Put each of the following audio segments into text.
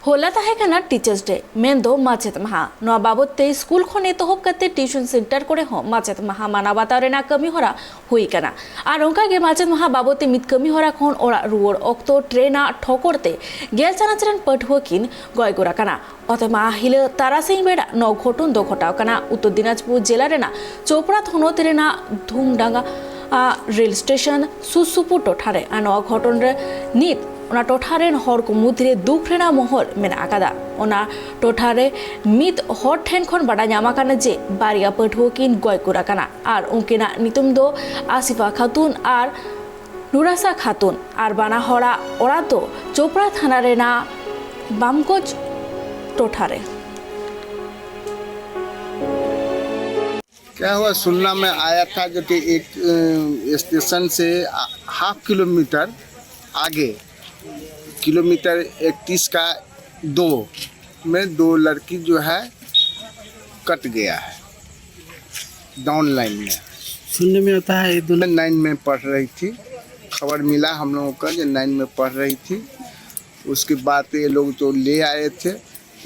होला ताहेकाना teachers day main दो माचेत महा नवा बाबते स्कूल खने एतहब कते ट्यूशन सेंटर करे हो माचेत महा माना बातावरेना कमी होरा हुई कना आर ओंका गे माचेत महा बाबते मित कमी होरा खन ओरा रुवर ऑक्तो ट्रेना ठोकरते गेल चानाचरन पठवकिन गयगोरा कना अते मा हिले तारासिंह बेड़ा नौ घटन दो घटाव कना उत्तर दिनाजपुर जिला रेना चोपड़ा थनोत रेना धूमडांगा रेल स्टेशन सुसुपुर टोठारे आ नवा घटन रे नित ओना टोठारेन हर को मुद्रे दुख रेना मोहर मेना आकादा ओना टोठारे मित हर ठेन खन बाडा ᱧᱟᱢ आकाना जे बारिया पठवकिन गयकुरा काना आर उनकेना नितुम दो आसिफा खातून आर नुरासा खातून आर बाना हरा ओरा तो चोपड़ा थाना रेना बामकोच टोठारे। क्या हुआ सुनना में आया था जो कि एक स्टेशन से हाफ किलोमीटर आगे किलोमीटर 31 का 2 में 2 लड़की जो है कट गया है डाउन लाइन में। सुनने में आता है 9 में पढ़ रही थी, खबर मिला हम लोगों का जो 9 में पढ़ रही थी। उसके बाद ये लोग जो ले आए थे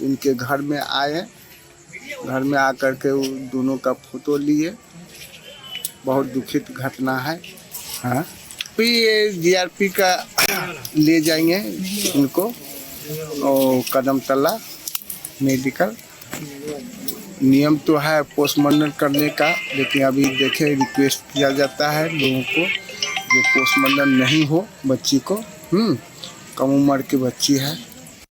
इनके घर में आए, घर में आकर के वो दोनों का फोटो लिए। बहुत दुखित घटना है। हाँ फिर ये जीआरपी का ले जाएंगे इनको और कदम तला मेडिकल। नियम तो है पोस्टमार्टम करने का, लेकिन अभी देखें रिक्वेस्ट किया जाता है लोगों को जो पोस्टमार्टम नहीं हो बच्ची को। कम उम्र की बच्ची है।